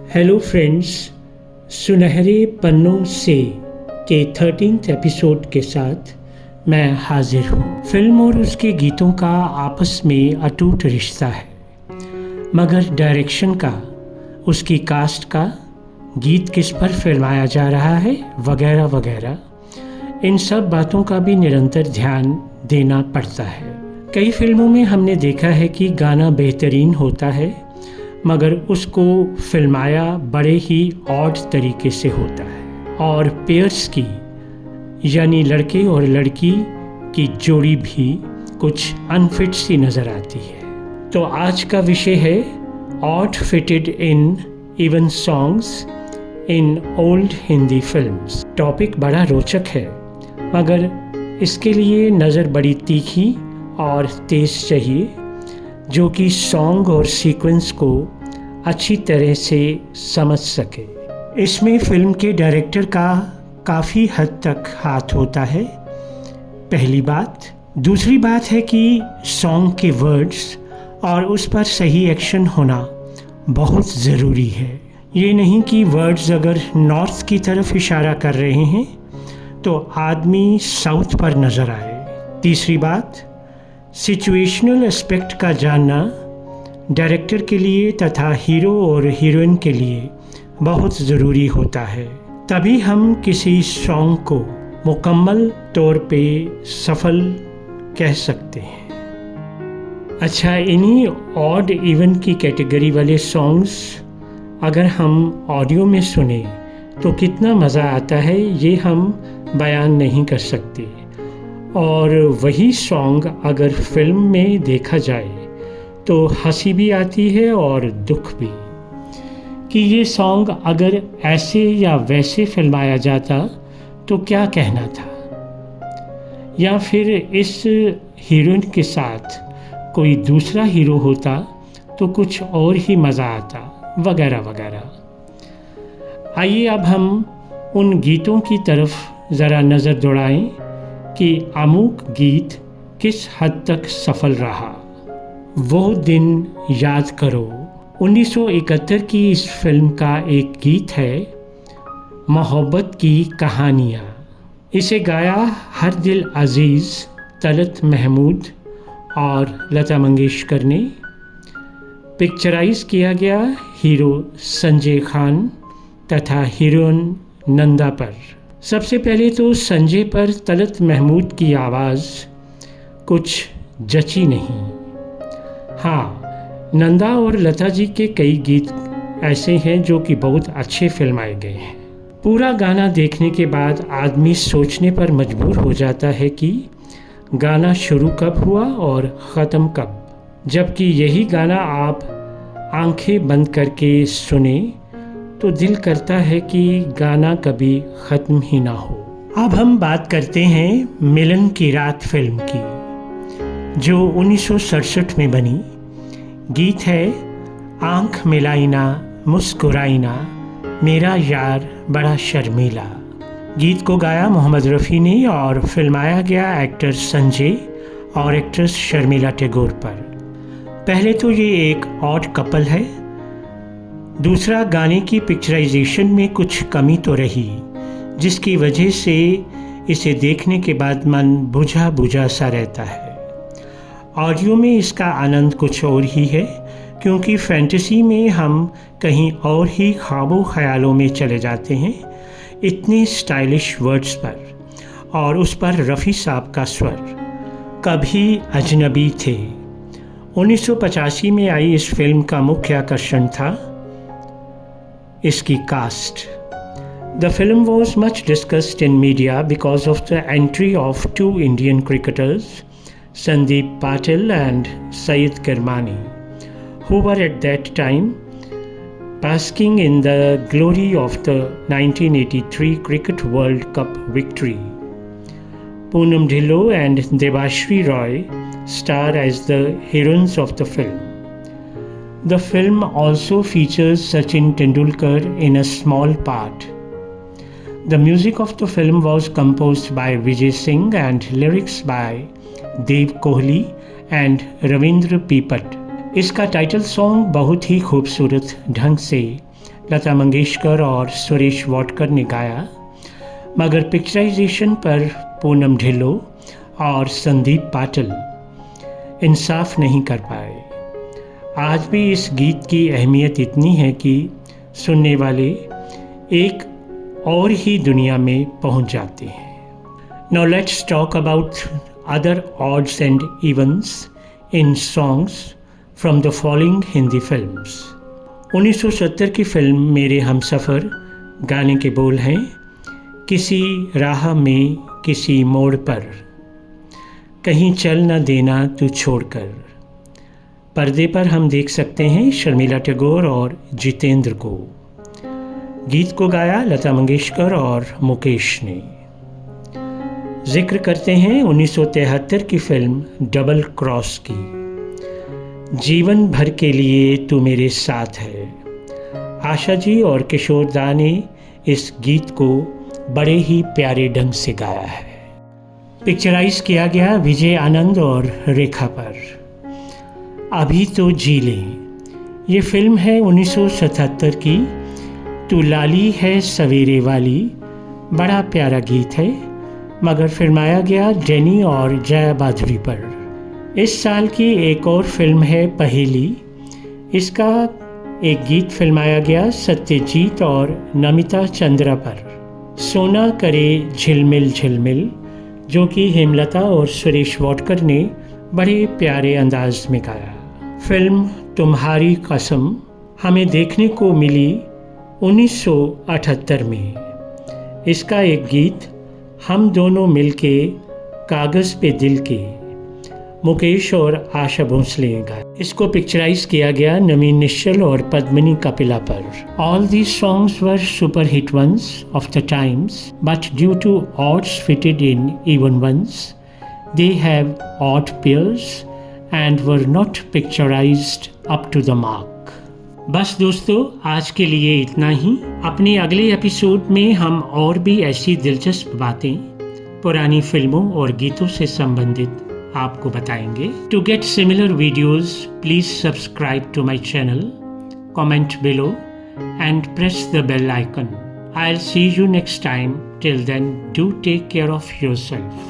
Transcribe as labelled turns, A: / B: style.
A: Hello friends, सुनहरे पन्नों से के 13th एपिसोड के साथ मैं हाजिर हूँ। फिल्म और उसके गीतों का आपस में अटूट रिश्ता है, मगर डायरेक्शन का, उसकी कास्ट का, गीत किस पर फिल्माया जा रहा है वगैरह वगैरह, इन सब बातों का भी निरंतर ध्यान देना पड़ता है। कई फिल्मों में हमने देखा है कि गाना बेहतरीन होता है मगर उसको फिल्माया बड़े ही ऑड तरीके से होता है और पेयर्स की यानी लड़के और लड़की की जोड़ी भी कुछ अनफिट सी नज़र आती है। तो आज का विषय है odd fitted in even songs in old Hindi films. Topic बड़ा रोचक है मगर इसके लिए नज़र बड़ी तीखी और तेज़ चाहिए जो कि सॉन्ग और सीक्वेंस को अच्छी तरह से समझ सके। इसमें फिल्म के डायरेक्टर का काफ़ी हद तक हाथ होता है, पहली बात। दूसरी बात है कि सॉन्ग के वर्ड्स और उस पर सही एक्शन होना बहुत ज़रूरी है। ये नहीं कि वर्ड्स अगर नॉर्थ की तरफ इशारा कर रहे हैं तो आदमी साउथ पर नज़र आए। तीसरी बात, सिचुएशनल एस्पेक्ट का जानना डायरेक्टर के लिए तथा हीरो और हीरोइन के लिए बहुत ज़रूरी होता है, तभी हम किसी सॉन्ग को मुकम्मल तौर पे सफल कह सकते हैं। अच्छा, इन्हीं ऑड इवन की कैटेगरी वाले सॉन्ग्स अगर हम ऑडियो में सुने तो कितना मज़ा आता है ये हम बयान नहीं कर सकते, और वही सॉन्ग अगर फिल्म में देखा जाए तो हंसी भी आती है और दुख भी कि ये सॉन्ग अगर ऐसे या वैसे फिल्माया जाता तो क्या कहना था, या फिर इस हीरोइन के साथ कोई दूसरा हीरो होता तो कुछ और ही मज़ा आता, वगैरह वगैरह। आइए अब हम उन गीतों की तरफ ज़रा नज़र दौड़ाएं कि अमुक गीत किस हद तक सफल रहा। वो दिन याद करो 1971 की इस फिल्म का एक गीत है मोहब्बत की कहानियाँ। इसे गाया हर दिल अजीज़ तलत महमूद और लता मंगेशकर ने। पिक्चराइज किया गया हीरो संजय खान तथा हीरोइन नंदा पर। सबसे पहले तो संजय पर तलत महमूद की आवाज़ कुछ जची नहीं। हाँ, नंदा और लता जी के कई गीत ऐसे हैं जो कि बहुत अच्छे फिल्माए गए हैं। पूरा गाना देखने के बाद आदमी सोचने पर मजबूर हो जाता है कि गाना शुरू कब हुआ और ख़त्म कब, जबकि यही गाना आप आंखें बंद करके सुने तो दिल करता है कि गाना कभी ख़त्म ही ना हो। अब हम बात करते हैं मिलन की रात फिल्म की, जो 1967 में बनी। गीत है आँख मिलाई ना मुस्कुराई ना मेरा यार बड़ा शर्मीला। गीत को गाया मोहम्मद रफ़ी ने और फिल्माया गया एक्टर संजय और एक्ट्रेस शर्मिला टैगोर पर। पहले तो ये एक ऑड कपल है, दूसरा गाने की पिक्चराइजेशन में कुछ कमी तो रही जिसकी वजह से इसे देखने के बाद मन बुझा बुझा सा रहता है। ऑडियो में इसका आनंद कुछ और ही है क्योंकि फैंटेसी में हम कहीं और ही ख्वाबों ख्यालों में चले जाते हैं, इतने स्टाइलिश वर्ड्स पर, और उस पर रफ़ी साहब का स्वर। कभी अजनबी थे 1985 में आई इस फिल्म का मुख्य आकर्षण था इसकी cast. The film was much discussed in media because of the entry of two Indian cricketers, Sandeep Patil and Syed Kirmani, who were at that time basking in the glory of the 1983 Cricket World Cup victory. Poonam Dhillon and Debashri Roy star as the heroines of the film. The film also features Sachin Tendulkar in a small part. The music of the film was composed by Vijay Singh and lyrics by Dev Kohli and Ravindra P. Bhatt. इसका title song बहुत ही खूबसूरत ढंग से लता मंगेशकर और सुरेश वाडकर ने गाया, मगर picturisation पर पूनम ढिल्लों और संदीप पाटिल इंसाफ नहीं कर पाए। आज भी इस गीत की अहमियत इतनी है कि सुनने वाले एक और ही दुनिया में पहुंच जाते हैं। Now let's talk about other odds and events in songs from the following Hindi films. 1970 की फिल्म मेरे हमसफ़र गाने के बोल हैं, किसी राह में किसी मोड़ पर, कहीं चल न देना तू छोड़कर। पर्दे पर हम देख सकते हैं शर्मिला टैगोर और जितेंद्र को। गीत को गाया लता मंगेशकर और मुकेश ने। जिक्र करते हैं 1973 की फिल्म डबल क्रॉस की, जीवन भर के लिए तू मेरे साथ है। आशा जी और किशोर दा ने इस गीत को बड़े ही प्यारे ढंग से गाया है। पिक्चराइज किया गया विजय आनंद और रेखा पर। अभी तो जी लें, ये फिल्म है 1977 की। तू लाली है सवेरे वाली, बड़ा प्यारा गीत है, मगर फिल्माया गया डैनी और जया बाधुरी पर। इस साल की एक और फिल्म है पहेली। इसका एक गीत फिल्माया गया सत्यजीत और नमिता चंद्रा पर, सोना करे झिलमिल झिलमिल, जो कि हेमलता और सुरेश वाडकर ने बड़े प्यारे अंदाज में गाया। फिल्म तुम्हारी कसम हमें देखने को मिली 1978 में। इसका एक गीत हम दोनों मिलके कागज़ पे दिल के, मुकेश और आशा भोसले ने गाया। इसको पिक्चराइज किया गया नवीन निश्चल और पद्मिनी कपिला पर। All these songs were super hit ones of the times, but due to odds fitted in even ones, they have odd pairs and were not picturized up to the mark। बस दोस्तों, आज के लिए इतना ही। अपने अगले एपिसोड में हम और भी ऐसी दिलचस्प बातें पुरानी फिल्मों और गीतों से संबंधित आपको बताएंगे। To get similar videos please subscribe to my channel, comment below and press the bell icon. I'll see you next time. Till then, do take care of yourself.